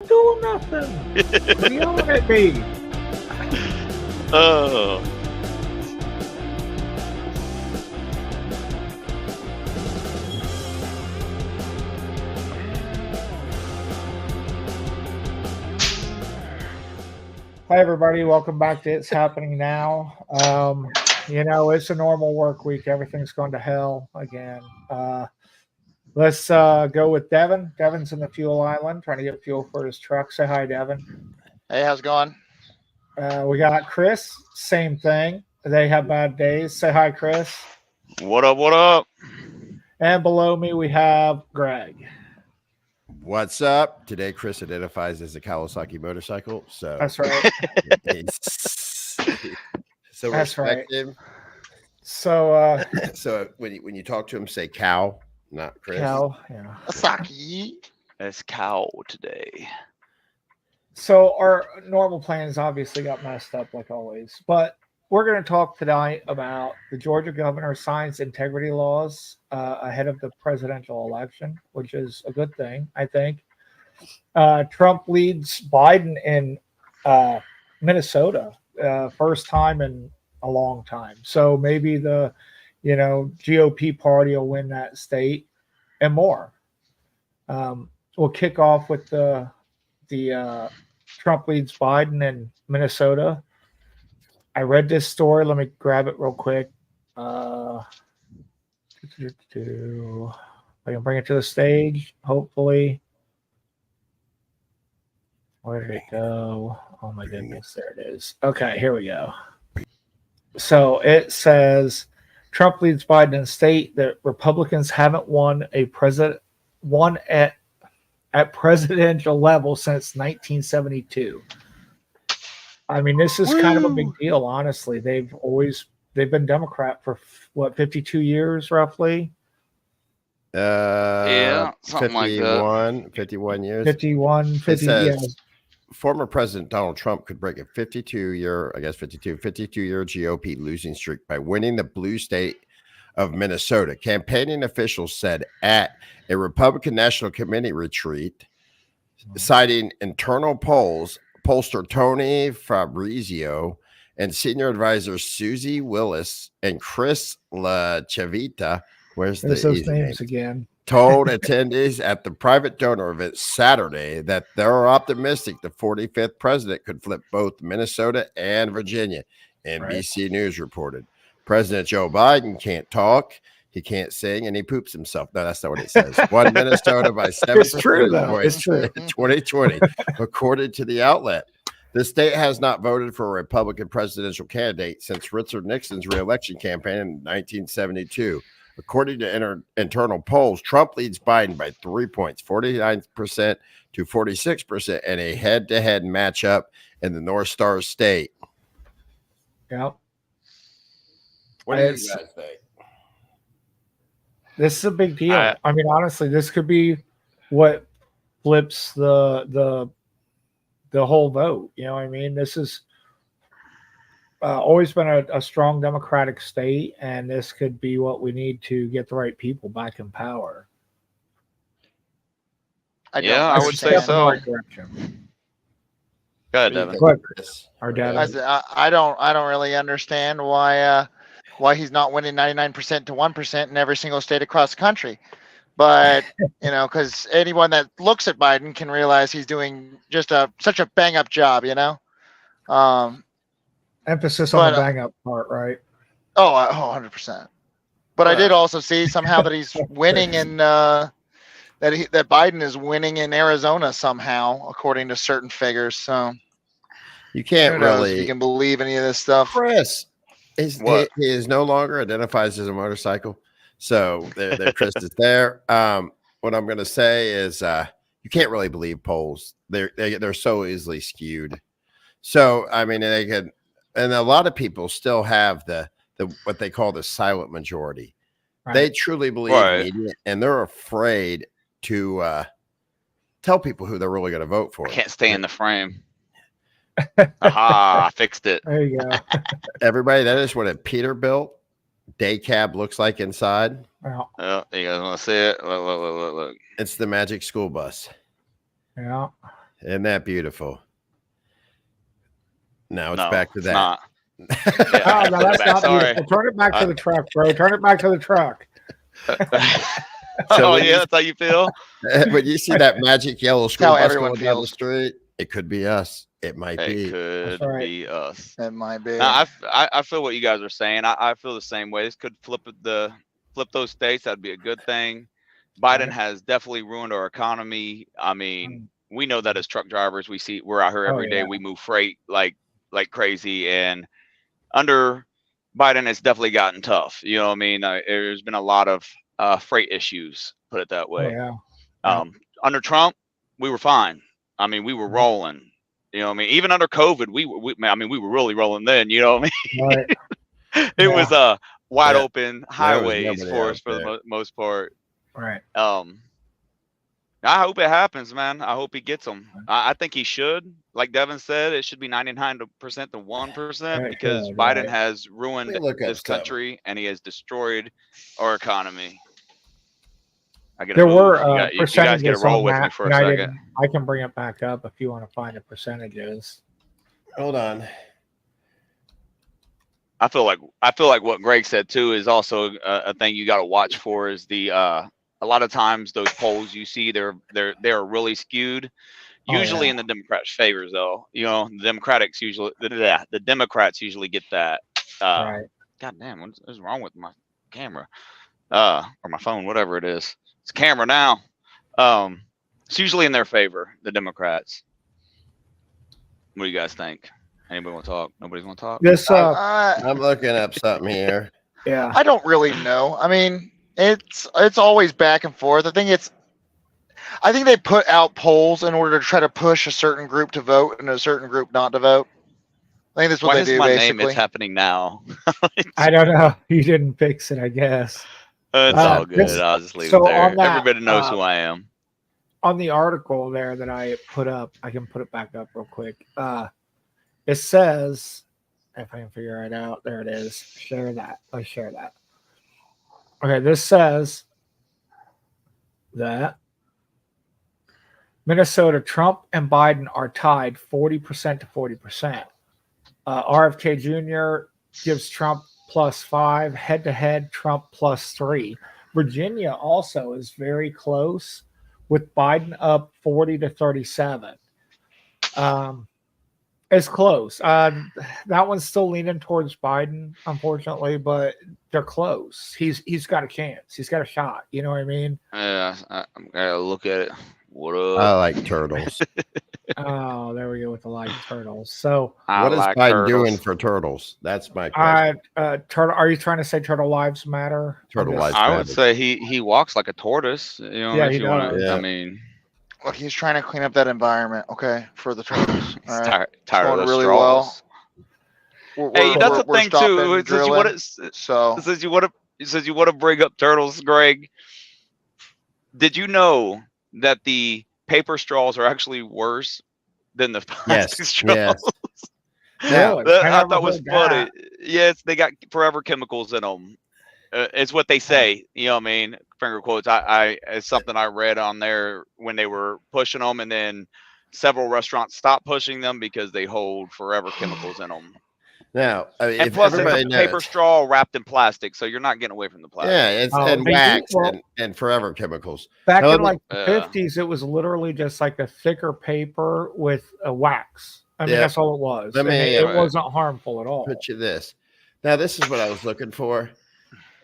Doing nothing. Quit yelling at me. Oh. Hi, everybody. Welcome back to It's Happening Now. It's a normal work week. Everything's going to hell again. Let's go with Devin. Devin's in the fuel island trying to get fuel for his truck. Say hi, Devin. Hey, how's it going? We got Chris. Same thing. They have bad days. Say hi, Chris. What up? What up? And below me, we have Greg. What's up? Today, Chris identifies as a Kawasaki motorcycle. So That's right. So That's right. him. So, So when you talk to him, say cow, not Chris. Cal, yeah. Asaki. It's cow today. So our normal plans obviously got messed up like always, but we're going to talk tonight about the Georgia governor signs integrity laws ahead of the presidential election, which is a good thing, I think. Trump leads Biden in Minnesota, first time in a long time. So maybe the, GOP party will win that state and more. We'll kick off with the Trump leads Biden in Minnesota. I read this story. Let me grab it real quick. I can bring it to the stage, hopefully. Where did it go? Oh my goodness, there it is. Okay, here we go. So it says Trump leads Biden in state that Republicans haven't won at presidential level since 1972. I mean, this is kind of a big deal, honestly. They've been Democrat for 52 years, roughly. Yeah, something 51 years. 50 years. Former President Donald Trump could break a 52-year GOP losing streak by winning the blue state of Minnesota. Campaigning officials said at a Republican National Committee retreat, citing internal polls, pollster Tony Fabrizio and senior advisor Susie Willis and Chris LaChavita, There's those names again, told attendees at the private donor event Saturday that they're optimistic the 45th president could flip both Minnesota and Virginia. NBC News reported. President Joe Biden can't talk, he can't sing, and he poops himself. No, that's not what it says. Won Minnesota by 7% It's true, though. points It's true. in 2020, according to the outlet. The state has not voted for a Republican presidential candidate since Richard Nixon's reelection campaign in 1972. According to internal polls, Trump leads Biden by 3 points, 49% to 46% in a head-to-head matchup in the North Star state. Yeah. What do you guys think? This is a big deal. I mean, honestly, this could be what flips the whole vote. You know what I mean? This is always been a strong Democratic state, and this could be what we need to get the right people back in power. I would say so. Right direction. Go ahead, Devin. Our Devin. I don't really understand why he's not winning 99% to 1% in every single state across the country. But, because anyone that looks at Biden can realize he's doing just such a bang up job, Emphasis on the bang up part, right? 100%. But I did also see somehow that he's winning in that Biden is winning in Arizona somehow, according to certain figures. So you can't really you can believe any of this stuff. Chris he is no longer identifies as a motorcycle. So there Chris is there. What I'm going to say is you can't really believe polls. They're so easily skewed. So I mean, and a lot of people still have the what they call the silent majority. Right. They truly believe in it, and they're afraid to tell people who they're really going to vote for. I can't stay in the frame. Aha, I fixed it. There you go. Everybody, that is what a Peterbilt day cab looks like inside. Wow. You guys want to see it? Look. It's the magic school bus. Yeah. Isn't that beautiful? Now it's No, back to it's that. not. Oh, Yeah, no, that's not sorry. beautiful. Turn it back to the truck, bro. Turn it back to the truck. Oh when yeah, you- that's how you feel. When you see that magic yellow how school bus everyone going down the feels. street, it could be us. It might It be. could right. be us. It might be. Now, I feel what you guys are saying. I feel the same way. This could flip those states. That'd be a good thing. Biden Right. has definitely ruined our economy. I mean, Mm. we know that as truck drivers, we're out here Oh, every day. yeah. We move freight like crazy, and under Biden, it's definitely gotten tough. You know what I mean? There's been a lot of freight issues, put it that Oh, way. yeah. Yeah. Under Trump, we were fine. I mean, we were rolling. You know what I mean? Even under COVID, we were really rolling then. You know what I mean? Right. It Yeah. was wide Yeah. open There was highways nobody for out us for the there. most part. Right. I hope it happens, man. I hope he gets them. I think he should. Like Devin said, it should be 99% to 1% It because should, Biden right. has Let ruined me look up this something. country and he has destroyed our economy. I get There a were you guys get a percentages roll on with me that, for a and second. I can bring it back up if you want to find the percentages. Hold on. I feel like what Greg said too is also a thing you got to watch for is the a lot of times those polls you see they're really skewed. Oh, Usually yeah. in the Democrats' favors though. You know, the Democrats usually the Democrats usually get that. Right. God damn, what's wrong with my camera? Or my phone, whatever it is. It's a camera now. It's usually in their favor, the Democrats. What do you guys think? Anybody want to talk? Nobody's want to talk? This I'm looking up something here. yeah. I don't really know. I mean, it's always back and forth. I think they put out polls in order to try to push a certain group to vote and a certain group not to vote. I think that's what Why they is do my name? basically. It's happening now. I don't know. You didn't fix it, I guess. It's all good. this- I'll just leave so it there. on that, Everybody knows who I am. On the article there that I put up, I can put it back up real quick. It says, if I can figure it out, there it is. Share that. Let's share that. Okay, this says that Minnesota, Trump and Biden are tied 40% to 40%. RFK Jr. gives Trump +5, head-to-head Trump +3. Virginia also is very close with Biden up 40 to 37. It's close. That one's still leaning towards Biden, unfortunately, but they're close. He's got a chance. He's got a shot. You know what I mean? Yeah, I'm gonna look at it. What up? I like turtles. Oh, there we go with the light turtles. So, What is like Biden turtles. doing for turtles? That's my question. turtle. Are you trying to say turtle lives matter? Turtle I'm just- lives I would matter. say he walks like a tortoise. You know, Yeah, if he you want does. to. Yeah. I mean, Look, he's trying to clean up that environment, okay, for the turtles. he's All right. tired of going the really straws. We're, Hey, that's we're, the we're thing stopping too. Since you want drilling, to, so since you want to bring up turtles, Greg. Did you know that the paper straws are actually worse than the plastic Yes. straws? Yes. Now, Really? I never thought was heard funny. that. Yes, they got forever chemicals in them. It's what they say. You know what I mean? Finger quotes. It's something I read on there when they were pushing them, and then several restaurants stopped pushing them because they hold forever chemicals in them. now, I mean, And if plus, it's everybody a paper knows, straw wrapped in plastic, so you're not getting away from the plastic. yeah, it's Oh, and they do- wax well- and forever chemicals. Back Now, in let me- like the 50s, it was literally just like a thicker paper with a wax. I mean, Yeah. that's all it was. Let And me, it Right. wasn't harmful at all. Put you this. Now, this is what I was looking for.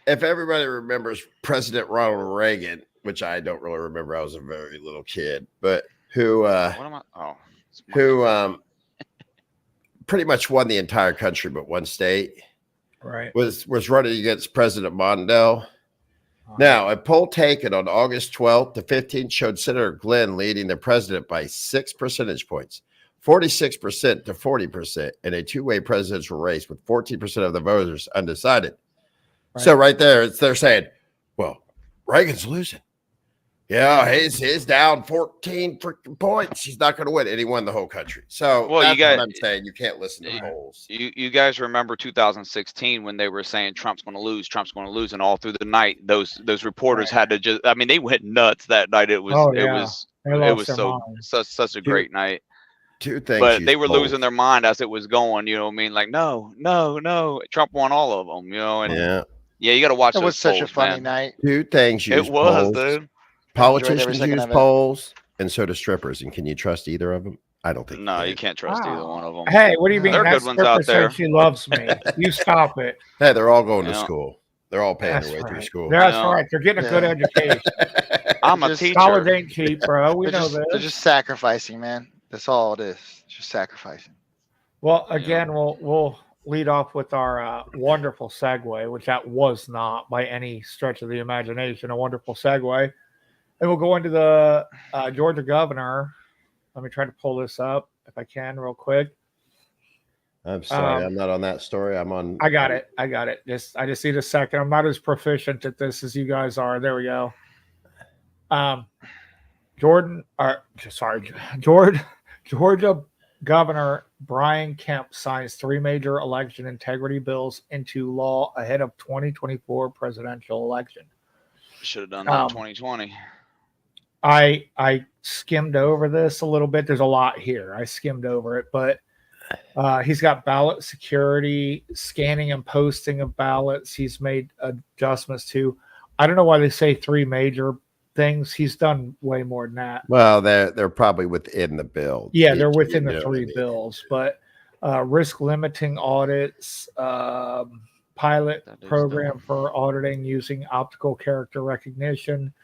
If everybody remembers President Ronald Reagan, which I don't really remember, I was a very little kid, but who What am I? Oh, pretty much won the entire country but one state, Right. was running against President Mondale. Now, a poll taken on August 12th to 15th showed Senator Glenn leading the president by 6 percentage points, 46% to 40%, in a two-way presidential race with 14% of the voters undecided. So right there, they're saying, well, Reagan's losing. Yeah, he's down 14 freaking points. He's not going to win. And he won the whole country. So Well, that's you got- what I'm saying. You can't listen to polls. you guys remember 2016 when they were saying Trump's going to lose, and all through the night, those reporters had to just. I mean, they went nuts that night. It was Oh, it yeah. was They It lost was their so mind. such a great night. Two things. But they were polls. losing their mind as it was going. You know what I mean? Like, no. Trump won all of them. You know, and Yeah. you got to watch It those was such a polls, funny man. night. Two things use It was, polls. dude. Politicians second use of it. polls, and so do strippers. And can you trust either of them? I don't think. No, you can. can't trust either one of them. Hey, what do you mean? There are That good ones out stripper there. said she loves me. You stop it. Hey, they're all going to Yeah. school. They're all paying That's their way through right. school. That's Yeah. right. They're getting a good Yeah. education. I'm a Just teacher. College ain't cheap, bro. We know They're this. just sacrificing, man. That's all it is. Just sacrificing. Well, again, we'll lead off with our wonderful segue, which that was not by any stretch of the imagination a wonderful segue. And we'll go into the Georgia governor. Let me try to pull this up if I can real quick. I'm sorry, I'm not on that story. I'm on. I got it. I just need a second. I'm not as proficient at this as you guys are. There we go. Georgia Governor Brian Kemp signs 3 major election integrity bills into law ahead of 2024 presidential election. Should have done that in 2020. I skimmed over this a little bit. There's a lot here. I skimmed over it, but he's got ballot security, scanning and posting of ballots. He's made adjustments to. I don't know why they say 3 major things. He's done way more than that. Well, they're probably within the bill. Yeah, they're within the 3 bills, but risk limiting audits, pilot program for auditing using optical character recognition,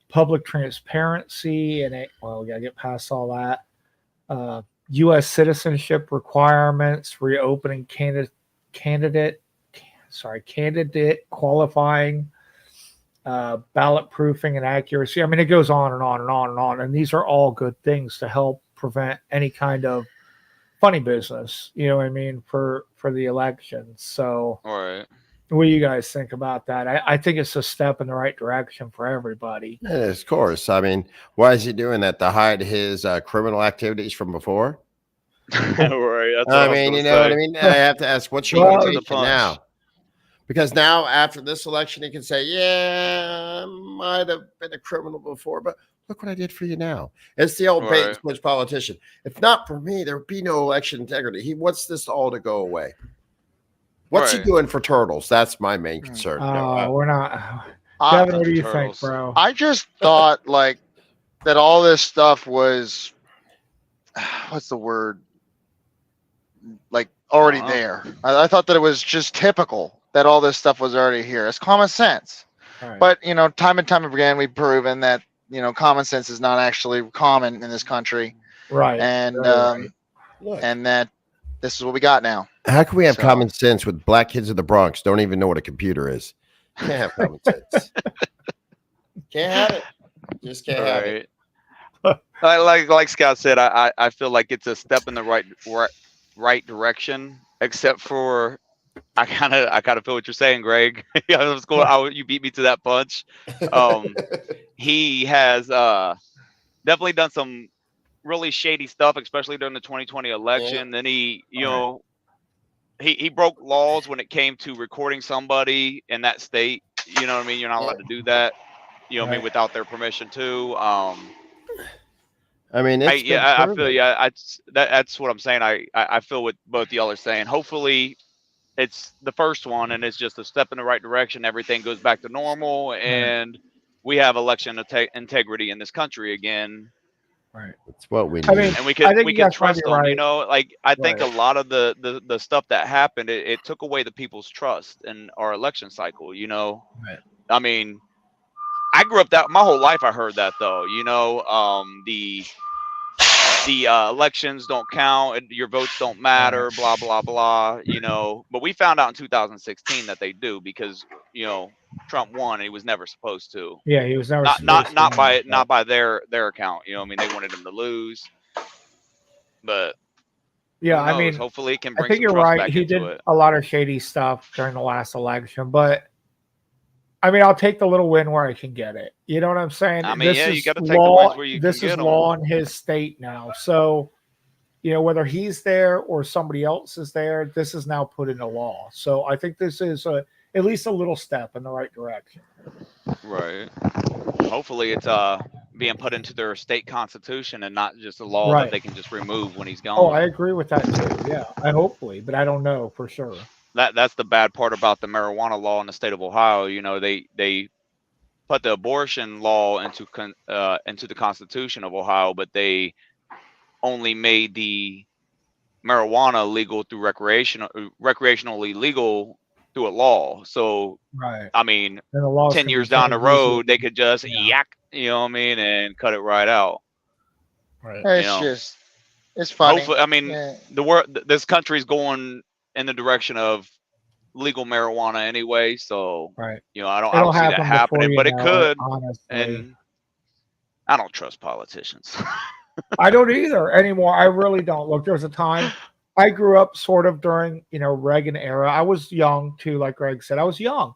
public transparency, and we gotta get past all that. U.S. citizenship requirements, reopening candidate qualifying, ballot proofing and accuracy. I mean, it goes on and on and on and on. And these are all good things to help prevent any kind of funny business, you know what I mean, for the election. So All right. what do you guys think about that? I think it's a step in the right direction for everybody. Yeah, of course. I mean, why is he doing that? To hide his criminal activities from before? Right. That's I mean, you know what I mean? I have to ask, what's your Well, motivation now? Because now, after this election, he can say, yeah, I might have been a criminal before, but look what I did for you now. It's the old bait and switch politician. If not for me, there would be no election integrity. He wants this all to go away. What's he doing for turtles? That's my main concern. We're not. Kevin, what do you think, bro? I just thought like that all this stuff was, what's the word? Like already there. I thought that it was just typical that all this stuff was already here. It's common sense. Right. But, you know, time and time again, we've proven that, you know, common sense is not actually common in this country. Right. And, right. and that this is what we got now. How can we have common sense with black kids in the Bronx don't even know what a computer is? Can't have common sense. Can't have it. Just can't have it. Like Scott said, I feel like it's a step in the right direction, except for I kind of feel what you're saying, Greg. You beat me to that punch. He has definitely done some really shady stuff, especially during the 2020 election. Then he broke laws when it came to recording somebody in that state. You know what I mean? You're not allowed to do that. You know what I mean? Without their permission too. I mean, I feel that's what I'm saying. I feel what both y'all are saying. Hopefully, it's the first one, and it's just a step in the right direction. Everything goes back to normal, and we have election integrity in this country again. Right, that's what we need. I mean, and we can trust them. right. You know, like I think a lot of the stuff that happened, it took away the people's trust in our election cycle. You know, I mean, I grew up that my whole life. I heard that though. You know, the elections don't count, and your votes don't matter, blah blah blah. You know, but we found out in 2016 that they do, because you know Trump won and he was never supposed to. Yeah, he was never not by their account. You know, I mean, they wanted him to lose, but yeah, I mean, hopefully it can bring. I think some you're trust right. back He into did it. a lot of shady stuff during the last election, but I mean, I'll take the little win where I can get it. You know what I'm saying? I mean, this you is got to take the law. wins where you This can is get law them. in his state now. So, you know, whether he's there or somebody else is there, this is now put into law. So I think this is at least a little step in the right direction. Right. Hopefully it's being put into their state constitution and not just a law Right. that they can just remove when he's gone. Oh, I agree with that too. Yeah, I hopefully, but I don't know for sure. That's the bad part about the marijuana law in the state of Ohio. You know, they put the abortion law into the Constitution of Ohio, but they only made the marijuana legal through recreationally legal through a law. So, Right. I mean, And the laws 10 can be years down the changed easily. road, they could just Yeah. yak, you know what I mean, and cut it right out. Right. It's know. just, it's funny. Hopefully, I mean, Yeah. the world, this country's going in the direction of legal marijuana anyway. So, Right. you know, I don't It'll see that happen before happening, you but it know could. honestly. And I don't trust politicians. I don't either anymore. I really don't. Look, there was a time I grew up sort of during, Reagan era. I was young too, like Greg said. I was young.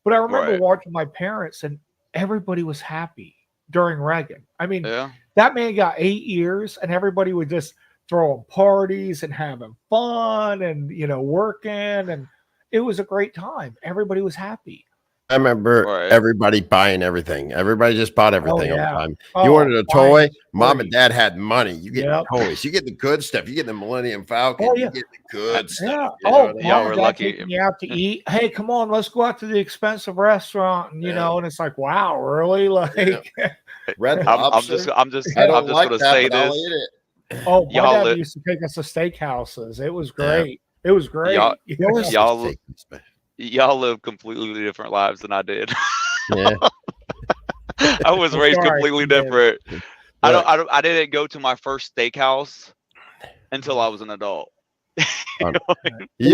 But I remember Right. watching my parents and everybody was happy during Reagan. I mean, Yeah. that man got 8 years and everybody was just throwing parties and having fun and, working. And it was a great time. Everybody was happy. I remember Right. everybody buying everything. Everybody just bought everything all the yeah. time. You Oh, wanted a fine. toy, mom Free. and dad had money. You get Yep. toys. You get the good stuff. You get the Millennium Falcon. Oh, yeah. You get the good stuff. Yeah. You know Oh, what I mean? Y'all mom were and dad lucky. taking you out to eat. Hey, come on, let's go out to the expensive restaurant. And, Yeah. and it's like, wow, really? Like, Red I'm Lobster. just I don't just like gonna that, say but I'll this. eat it. oh, my Y'all dad li- used to take us to steakhouses. It was Yeah. great. It was great. Y'all- Yeah. Y'all live completely different lives than I did. Yeah. I was I'm raised sorry, completely you did. different. Look. I didn't go to my first steakhouse until I was an adult. You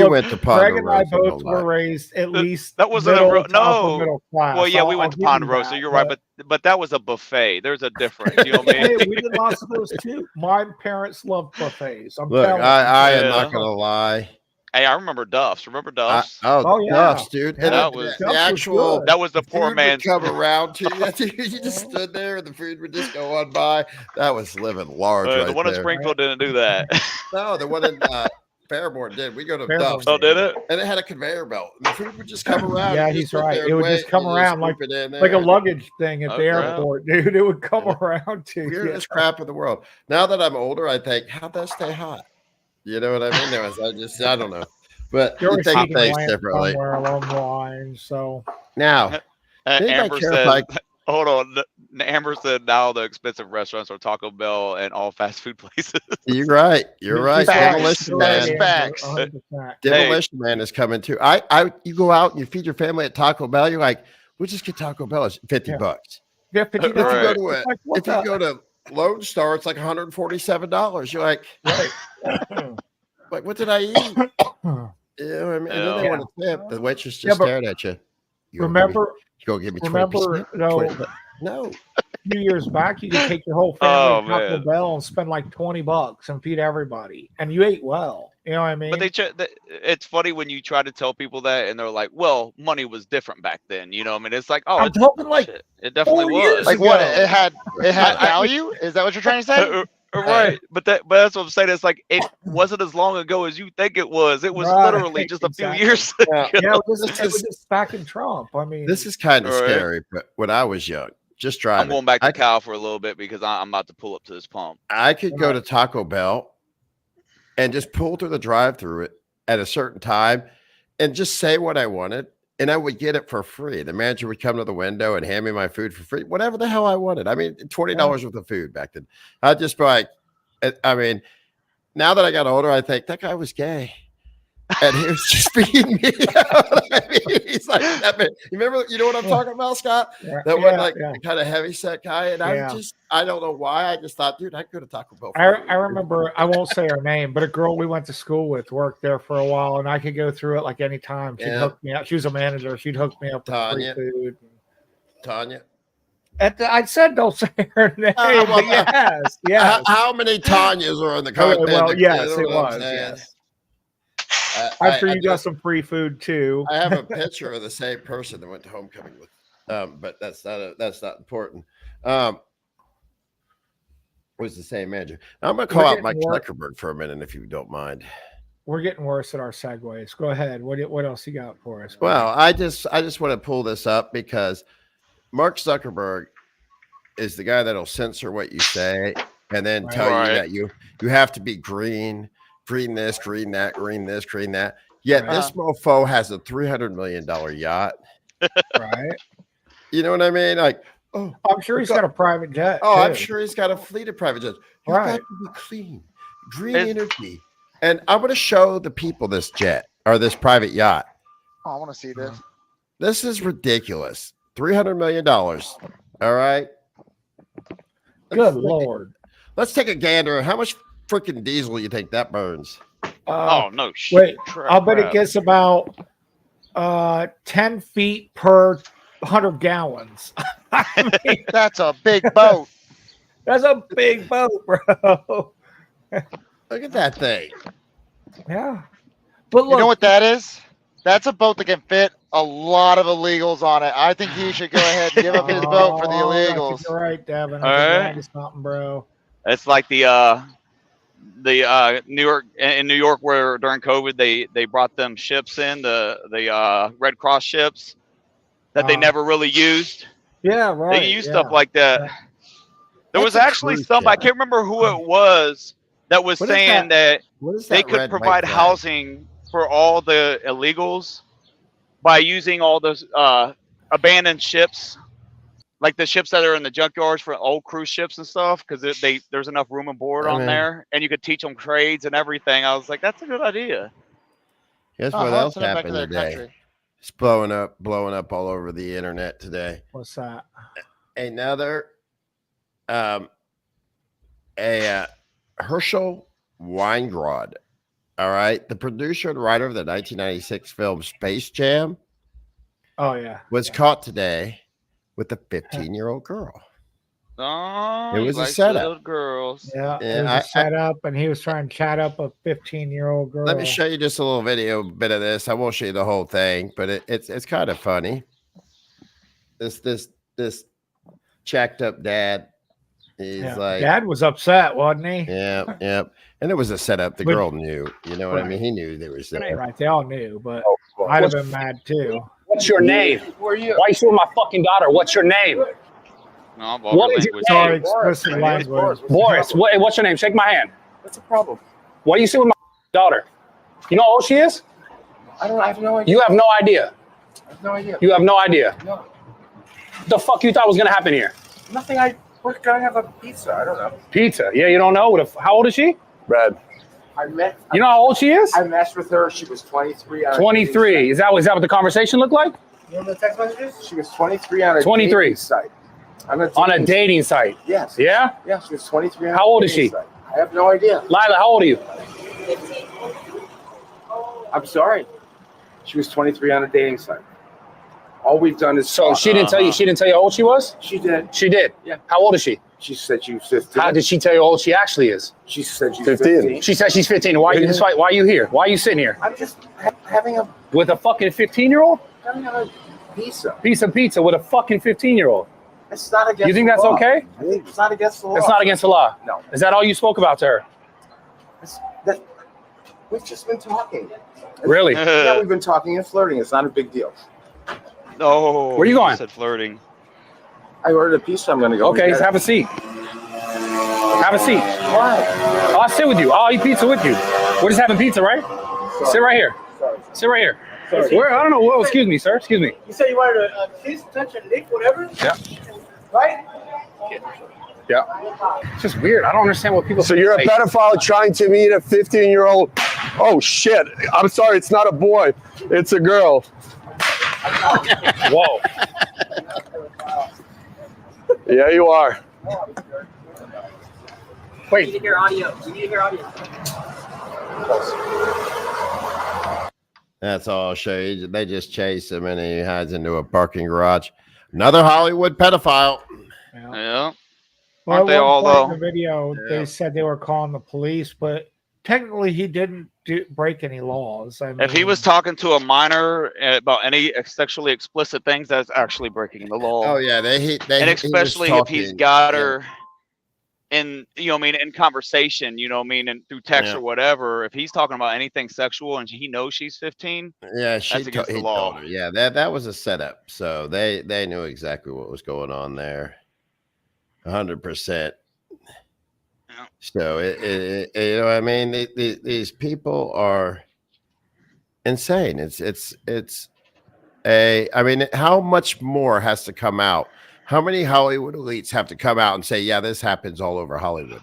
Look, went to Greg and I Ponderosa a both lot. were raised at least that wasn't a middle, real- top no. of middle class. Well, yeah, we I'll went to give you Ponderosa. that, You're right, but that was a buffet. There's a difference. You know what I hey, mean? we did lots of those too. My parents loved buffets. I'm Look, telling you. I am Yeah. not gonna lie. Hey, I remember Duff's. Remember Duff's? Oh, yeah. Duff's, dude. Yeah, And that the- was- the Duff's was actual good. that was the food poor would man's. come around to you. You just stood there and the food would just go on by. That was living large right The one in there. Springfield didn't do that. No, the one in Fairborn did. We go to Fairborn Duff's. Oh, did it? And it had a conveyor belt. And the food would just come around. Yeah, You he's just sit right. there It and would just wait, come and you around like scoop it in like a there. luggage thing at Oh, the crap. airport, dude. It would come Yeah. around to you. Weirdest crap in the world. Now that I'm older, I think, how'd that stay hot? You know what I mean? I don't know. But There you was think heating things lamps differently. somewhere along the line. So Now, think I Amber care said, if I- hold on. Amber said now the expensive restaurants are Taco Bell and all fast food places. you're right. You're right. Facts. Demolition That is Man. facts. 100%. Demolition Man is coming too. You go out and you feed your family at Taco Bell. You're like, we'll just get Taco Bell. It's $50. Yeah. Yeah, $50. If you go Right. to It's like, what if you go to Lone Star, it's like $147. You're like, Right. like what did I eat? You know what I mean? And then they Yeah. want to tip. The waitress just Yeah, but stared at you. You gonna Remember, give me 20%? remember, though, 20%? No. a few years back, you could take your whole family Oh, to Taco man. Bell and spend like $20 and feed everybody, and you ate well. You know what I mean? But it's funny when you try to tell people that and they're like, well, money was different back then. You know what I mean? It's like, oh, I'm talking like shit, it definitely 4 years was. Like what? ago. It had value? Is that what you're trying to say? Right. But that's what I'm saying. It's like, it wasn't as long ago as you think it was. It was Right, literally just a exactly. few years Yeah. ago. yeah, it was This just is- back in Trump. I mean, This is kind of All right. scary, but when I was young, just driving, I'm going back to I- Cal for a little bit because I'm about to pull up to this pump. I could go to Taco Bell and just pull through the drive-through at a certain time and just say what I wanted, and I would get it for free. The manager would come to the window and hand me my food for free, whatever the hell I wanted. I mean, $20 worth of food back then. I'd just be like, I mean, now that I got older, I think that guy was gay. And he was just feeding me. I mean, he's like, that man. You remember, you know what I'm talking about, Scott? That one, like, kind of heavy set guy. And I don't know why. I just thought, dude, I'd go to Taco Bell. I remember, I won't say her name, but a girl we went to school with worked there for a while, and I could go through it like any time. She'd hook me up. She was a manager. She'd hook me up with Tanya. free food. Tanya. I said don't say her name. well, but yes, yes. How many Tanyas are in the Okay, country? well, yes, You know it what I'm was. saying? Yes. I'm sure you got just- some free food too. I have a picture of the same person that went to homecoming with, but that's not important. Was the same manager. Now, I'm going to call out Mike Zuckerberg for a minute, if you don't mind. We're getting worse at our segues. Go ahead. What else you got for us? Well, I just want to pull this up because Mark Zuckerberg is the guy that'll censor what you say and then tell Right. you that you have to be green this, green that, green this, green that. Yet this mofo has a $300 million yacht. Right. You know what I mean? Like, oh, I'm sure he's got a private jet. oh, I'm too. sure he's got a fleet of private jets. You've Right. got to be clean, green energy. And I'm going to show the people this jet or this private yacht. Oh, I want to see this. This is ridiculous. $300 million. All right. Good Lord. Let's take a gander. How much freaking diesel you think that burns? Oh no! Wait, I'll bet it gets about 10 feet per 100 gallons. I mean, That's a big boat. that's a big boat, bro. Look at that thing. Yeah. But look, You know what that is? That's a boat that can fit a lot of illegals on it. I think he should go ahead and give up his boat for the Oh, I illegals. think you're right, Devin. All I think you're right. onto something, bro. It's like the New York where during COVID they brought them ships in the Red Cross ships that they never really used. Yeah, right. They use stuff like that. Yeah. There was That's a actually cruise somebody, I ship. can't remember who it was, that was What is saying that What is they that could red, white provide flag? housing for all the illegals by using all those abandoned ships, like the ships that are in the junkyards for old cruise ships and stuff, because there's enough room and board on there, and you could teach them trades and everything. I was like, that's a good idea. Guess Oh, what let's else send them back to happened their today? country. It's blowing up all over the internet today. What's that? Another Herschel Weingrod, all right, the producer and writer of the 1996 film Space Jam, Oh, yeah. was caught today with a 15-year-old girl. Oh, It he was a likes setup. little girls. Yeah, Yeah, it was a setup, and he was trying to chat up a 15-year-old girl. Let me show you just a little video bit of this. I won't show you the whole thing, but it's kind of funny. This checked up dad. He's Yeah. like, Dad was upset, wasn't he? yeah. And it was a setup. The But- girl knew, you know what I Right. mean? He knew they were set. Right, they all knew, but Well, I'd have been mad too. What's your name? Who are you? Why are you shooting my fucking daughter? What's your name? No, What is your language. Sorry, name? explicit My name's language. Boris. What's your name? Shake my hand. What's the problem? What are you shooting my daughter? You know how old she is? I have no idea. You have no idea. I have no idea. You have no idea. No, What the fuck you thought was gonna happen here? nothing. We're gonna have a pizza. I don't know. Pizza. Yeah, you don't know. How old is she? Brad. I met. You know how old she is? I messed with her. She was 23. 23. Is that what the conversation looked like? You know the text messages? She was 23 on a 23. dating site. On On a dating site. Yes. Yeah? Yeah, she was 23 on How a old is dating she? site. I have no idea. Lila, how old are you? I'm sorry. She was 23 on a dating site. All we've done is So talk. she didn't tell you. She didn't tell you how old she was. She did. She did. Yeah. How old is she? She said she was 15. How did she tell you how old she actually is? She said she's 15. 15. She said she's 15. Why are you? Why are you here? Why are you sitting here I'm just having a with a fucking 15-year-old? pizza. Piece of pizza with a fucking 15-year-old. It's not against. You think the that's law. okay? I think it's not against the law. It's not against the law. No. Is that all you spoke about to her? We've just been talking. Really? Yeah, we've been talking and flirting. It's not a big deal. No. Where you going? Said flirting. I ordered a pizza. I'm going to go. Okay, get it. have a seat. Have a seat. Why? I'll sit with you. I'll eat pizza with you. We're just having pizza, right? Sit right here. Sorry. Sit right here. Sorry. Where? I don't know. Whoa, excuse me, sir. Excuse me. You said you wanted a kiss, touch, and lick, whatever? Yeah. Right? Yeah. It's just weird. I don't understand what people So you're a say. pedophile trying to meet a 15-year-old. Oh shit! I'm sorry, it's not a boy, it's a girl. Whoa. Yeah, you are. We need to hear audio. We need to hear audio. That's all I'll show you. They just chase him and he hides into a parking garage. Another Hollywood pedophile. Yeah. Well, Aren't they at one all, point though? in the video, Yeah. they said they were calling the police, but technically he didn't break any laws. I mean, If he was talking to a minor about any sexually explicit things, that's actually breaking the law. Oh yeah, And especially if he's got her in, in conversation, and through text Yeah. or whatever. If he's talking about anything sexual and he knows she's 15, Yeah, That's against the he law. told her. Yeah, that was a setup. So they knew exactly what was going on there. 100%. Yeah. So you know, I mean, these people are insane. I mean, how much more has to come out? How many Hollywood elites have to come out and say, yeah, this happens all over Hollywood,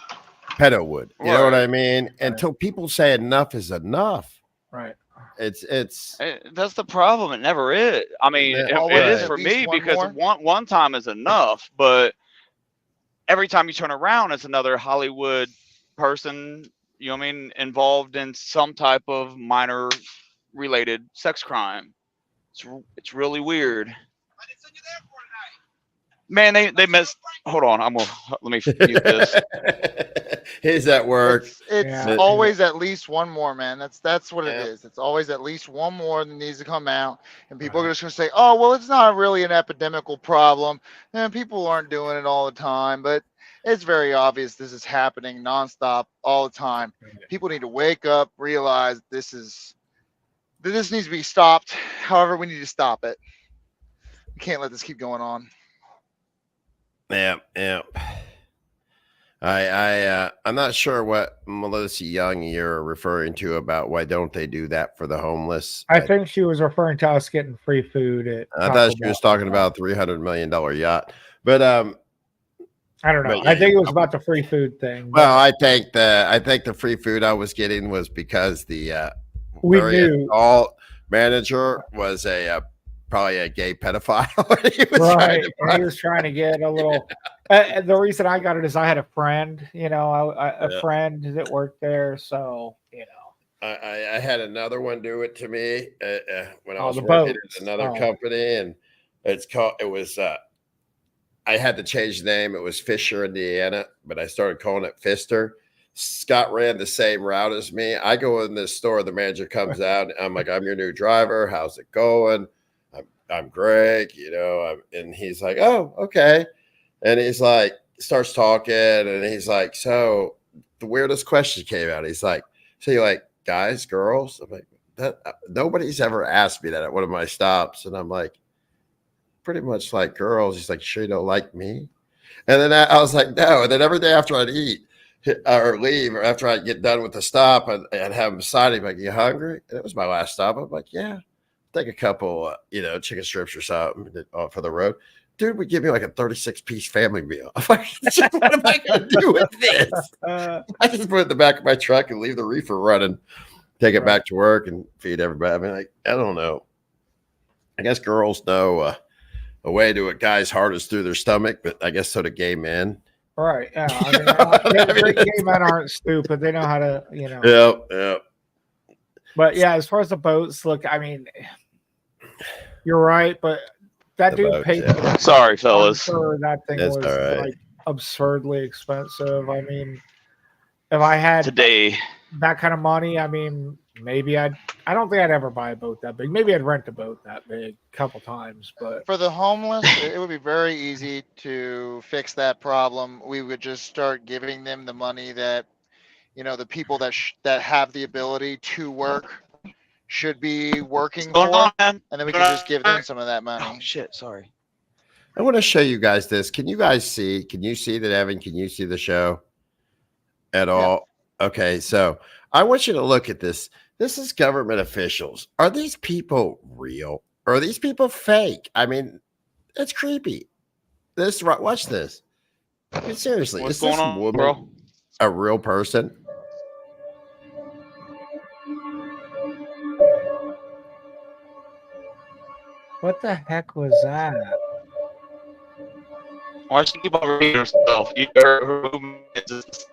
Pedowood? You know what I Right. mean? Until people say enough is enough. Right. It's That's the problem. It never is. I mean, Yeah, it is at for least me one because more? one time is enough, but every time you turn around, it's another Hollywood person, you know what I mean, involved in some type of minor related sex crime. It's really weird. Man, they missed. Hold on, let me mute this. He's at work. It's Yeah. always at least one more, man. That's what it Yeah. is. It's always at least one more that needs to come out, and people are just gonna say, "Oh, well, it's not really an epidemical problem, and people aren't doing it all the time." But it's very obvious this is happening nonstop all the time. People need to wake up, realize this needs to be stopped. However, we need to stop it. We can't let this keep going on. Yeah. I'm not sure what Melissa Young you're referring to about why don't they do that for the homeless. I think she was referring to us getting free food at I Taco thought she Bell. was talking about $300 million yacht, but I don't know. but I yeah, think it was about the free food thing. well, I think the free food I was getting was because the we very knew. adult manager was probably a gay pedophile. He was trying Right. to And he was trying to get a little. The reason I got it is I had a friend, a Yeah. friend that worked there. So, I had another one do it to me when I Oh, was the working boats. at another Oh. company, and I had to change the name. It was Fisher, Indiana, but I started calling it Fister. Scott ran the same route as me. I go in this store, the manager comes out, and I'm like, "I'm your new driver. How's it going? I'm Greg, and he's like, "Oh, okay." And he's like, starts talking, and he's like, "So the weirdest question came out. He's like, so you like guys, girls?" I'm like, that nobody's ever asked me that at one of my stops. And I'm like, pretty much like girls. He's like, "Sure you don't like me?" And then I was like, "No." And then every day after I'd eat or leave, or after I'd get done with the stop, I'd have him beside him like, "You hungry?" And it was my last stop. I'm like, "Yeah, take a couple, chicken strips or something for the road." Dude would give me like a 36-piece family meal. I'm like, what am I going to do with this? I just put it in the back of my truck and leave the reefer running, take it back to work and feed everybody. I mean, like, I don't know. I guess girls know a way to a guy's heart is through their stomach, but I guess so do gay men. Right. Yeah. I mean, gay men aren't stupid. They know how to, Yeah. But yeah, as far as the boats, look, I mean, you're right, but that The dude boats, paid. yeah. Sorry, fellas. Sure, that thing That's was all right. like absurdly expensive. I mean, if I had Today, that kind of money, I mean, maybe I don't think I'd ever buy a boat that big. Maybe I'd rent a boat that big a couple times, but For the homeless, it would be very easy to fix that problem. We would just start giving them the money that, the people that that have the ability to work should be working what's going for, on, man? and then we can just give them some of that money. Oh shit! Sorry. I want to show you guys this. Can you guys see? Can you see that, Evan? Can you see the show at all? Okay, so I want you to look at this. This is government officials. Are these people real? Or are these people fake? I mean, it's creepy. Watch this. I mean, seriously, What's is this going on, woman bro? a real person? what the heck was that? Why should you keep on repeating yourself? Her movement is just-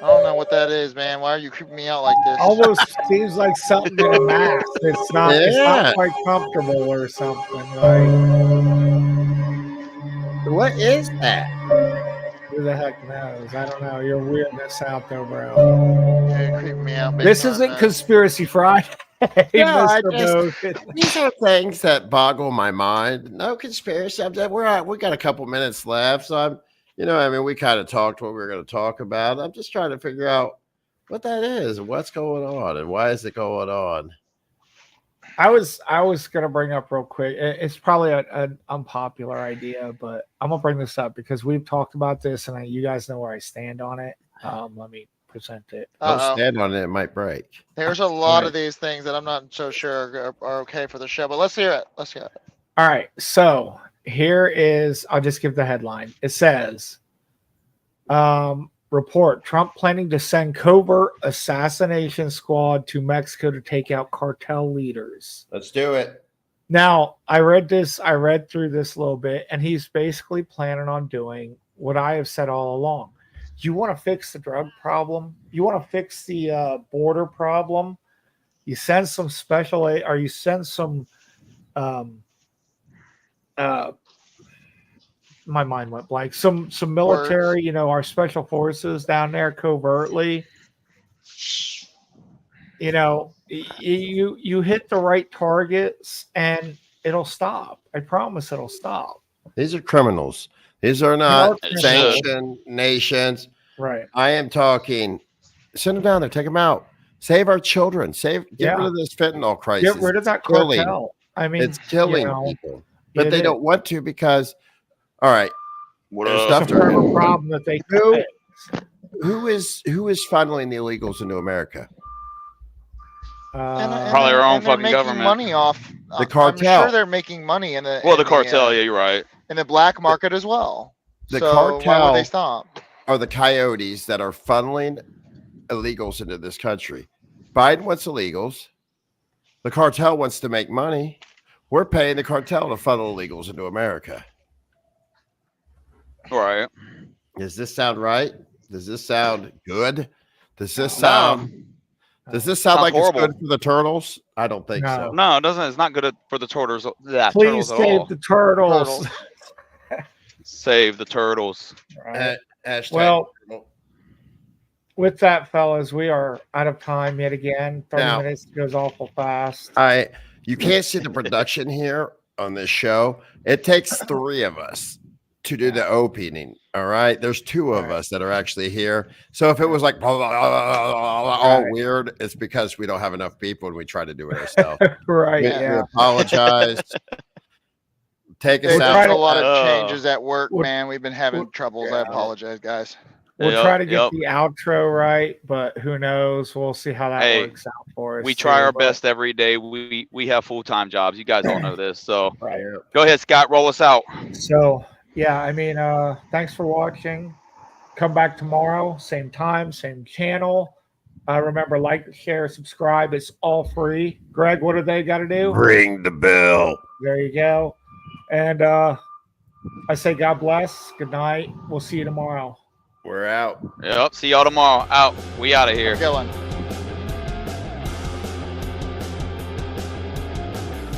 I don't know what that is, man. Why are you creeping me out like this? Almost seems like something in a mask. It's not. It's Yeah. not quite comfortable or something. Like, What is that? who the heck knows? I don't know. You're weirdness out there, bro. You're creeping me out. big This time, isn't man. Conspiracy Friday. No, I Mr. Bogan. These are things that boggle my mind. No conspiracy. We got a couple minutes left, so we kind of talked what we were going to talk about. I'm just trying to figure out what that is, what's going on, and why is it going on. I was gonna bring up real quick. It's probably an unpopular idea, but I'm gonna bring this up because we've talked about this, and you guys know where I stand on it. Let me present it. Don't Uh-oh. stand on it; it might break. There's a lot Right. of these things that I'm not so sure are okay for the show, but let's hear it. Let's hear it. All right, so here is. I'll just give the headline. It says, "Report: Trump planning to send covert assassination squad to Mexico to take out cartel leaders." Let's do it. Now, I read through this a little bit, and he's basically planning on doing what I have said all along. You want to fix the drug problem? You want to fix the border problem? You send some special aid, or you send some my mind went blank. Some military, you know, our special forces down there covertly. You know, you hit the right targets and it'll stop. I promise it'll stop. These are criminals. These are not criminals. sanctioned nations. Right. I am talking. Send them down there. Take them out. Save our children. Get Yeah. rid of this fentanyl crisis. Get rid of that killing. cartel. I mean, It's killing you know, people, but it they is. don't want to because. All right, What There's up? stuff It's a to forever remember. problem that they Who- fix. who is funneling the illegals into America? Probably our own they're fucking making government. money off The cartel. I'm sure they're making money in the Well, in the cartel. Yeah, you're right. in the black market as well. The So why cartel- would they stop? Are the coyotes that are funneling illegals into this country? Biden wants illegals. The cartel wants to make money. We're paying the cartel to funnel illegals into America. Right. Does this sound right? Does this sound good? Does this sound? Does this sound Sounds like horrible. it's good for the turtles? I don't think No. so. No, it doesn't. It's not good for the turtles. Yeah, Please turtles at save all. the turtles. Save the turtles. Right. Hashtag Well, turtle. with that, fellas, we are out of time yet again. 30 Now- minutes goes awful fast. You can't see the production here on this show. It takes 3 of us to do the opening. All right. There's 2 of us that are actually here. So if it was like all Right. weird, it's because we don't have enough people and we try to do it ourselves. Right. we Yeah. apologize. Take us There's trying a to- lot of Oh. changes at work, We're- man. We've been having troubles. I yeah. apologize, guys. We'll Yep, try to get yep. the outro right, but who knows? We'll see how that Hey, works out for us. We try too, our but- best every day. We have full-time jobs. You guys all know this. So Right. go ahead, Scott. Roll us out. So yeah, I mean, thanks for watching. Come back tomorrow, same time, same channel. Remember, like, share, subscribe. It's all free. Greg, what do they got to do? Ring the bell. There you go. And I say God bless. Good night. We'll see you tomorrow. We're out. Yep. See y'all tomorrow. Out. We out of here. Good one.